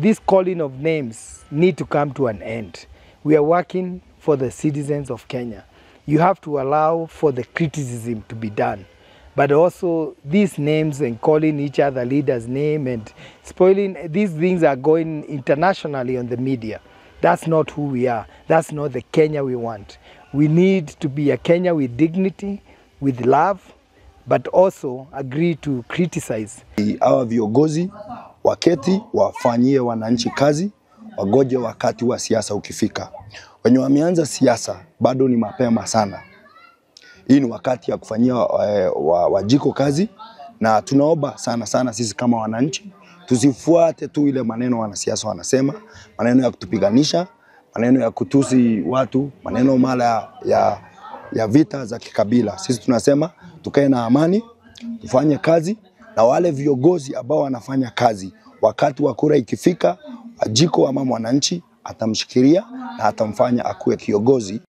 this calling of names need to come to an end. We are working for the citizens of Kenya. You have to allow for the criticism to be done. But also these names and calling each other leaders' name and spoiling, these things are going internationally on the media. That's not who we are. That's not the Kenya we want. We need to be a Kenya with dignity, with love, but also agree to criticize. Hawa viongozi waketi wafanyie wananchi kazi, wagoje wakati wa siasa ukifika. Wenye wameanza siasa bado ni mapema sana. Hii ni wakati ya kufanyia wajiko kazi, na tunaomba sana sisi kama wananchi tusifuate tu ile maneno wanasiasa wanasema, maneno ya kutupiganisha, maneno ya kutusi watu, maneno mala ya vita za kikabila. Sisi tunasema tukae na amani, tufanye kazi, na wale viongozi ambao wanafanya kazi wakati wa kura ikifika, wajiko ama mwananchi atamshikilia na atamfanya akuwe kiongozi